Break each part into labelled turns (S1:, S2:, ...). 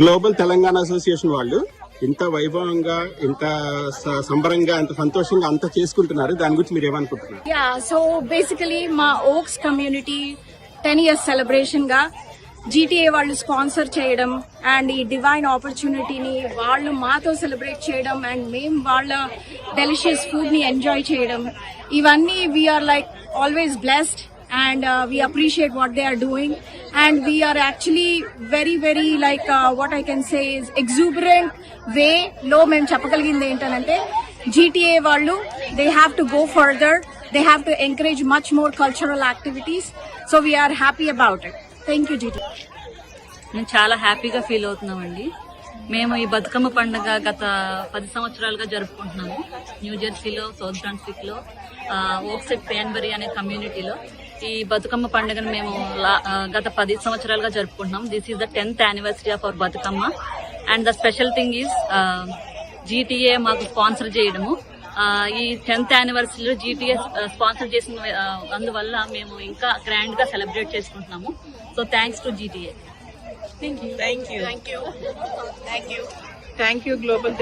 S1: Global Telangana association వాళ్ళు ఇంత వైభవంగా, ఇంత సంబరంగా, ఇంత సంతోషంగా అంత చేసుకుంటున్నారు. దాని గురించి మీరు ఏమనుకుంటున్నారు?
S2: సో బేసికలీ మా ఓక్స్ కమ్యూనిటీ 10 years సెలబ్రేషన్ గా GTA వాళ్ళు స్పాన్సర్ చేయడం అండ్ ఈ డివైన్ ఆపర్చునిటీని వాళ్ళు మాతో సెలబ్రేట్ చేయడం అండ్ మేము వాళ్ళ డెలిషియస్ ఫుడ్ ని ఎంజాయ్ చేయడం, ఇవన్నీ we are like always blessed and we appreciate what they are doing, and we are actually very like what I can say is exuberant way lo mem cheppagaliginది ఏంటంటే GTA వాళ్ళు they have to go further, they have to encourage much more cultural activities, so we are happy about it. Thank you GTA.
S3: మేము చాలా హ్యాపీగా feel అవుతున్నామండి. మేము ఈ బతుకమ్మ పండుగ గత 10 సంవత్సరాలుగా జరుపుకుంటున్నాము. న్యూ జెర్సీలో, సౌత్ బ్రాన్స్విక్ లో, ఓక్సెట్ పేన్బరీ అనే కమ్యూనిటీలో ఈ బతుకమ్మ పండుగను మేము గత 10 సంవత్సరాలుగా జరుపుకుంటున్నాం. This is the 10th anniversary of our Bathukamma. And the special thing is GTA మాకు స్పాన్సర్ చేయడము. ఈ 10th anniversary GTA స్పాన్సర్ చేసిన అందువల్ల మేము ఇంకా గ్రాండ్ గా సెలబ్రేట్ చేసుకుంటున్నాము. So thanks to GTA.
S4: Thank you global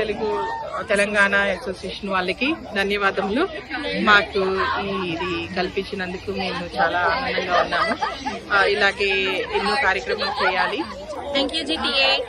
S4: Telangana association వాళ్ళకి ధన్యవాదములు. మాకు ఇది కల్పించినందుకు మేము చాలా ఆనందంగా ఉన్నాము. ఇలాగే ఎన్నో కార్యక్రమాలు చేయాలి.
S3: Thank you GTA.